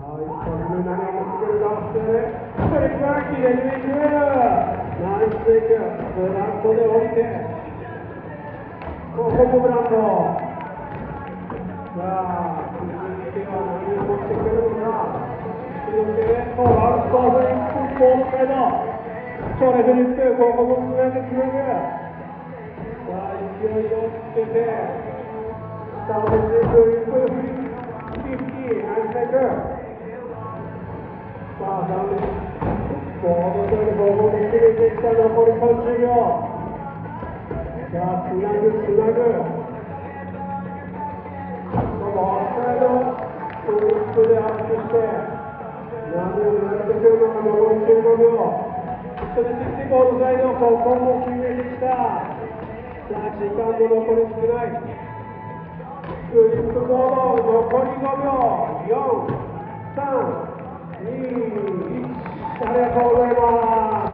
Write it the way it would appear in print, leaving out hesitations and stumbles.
一発目何をつけるかしてそれから切れていくナイステイクブランドで降りてここもブランドさあ続いては何を持ってくるのかそしてアウトフリップコースサイドそれフリップここもつないでつなぐさあ勢いをつけてさあフリップフリップ50ナイステイクさあ、ダメ。ボードでボードで切れてきた残り30秒。さあ、つなぐ。このオフサイドフリップでアップして、何を狙ってくるのか残り15秒。そして60ボードサイド、ここも決めてきた。さあ、時間も残り少ない。フリップボード残り5秒。4、3、2、1。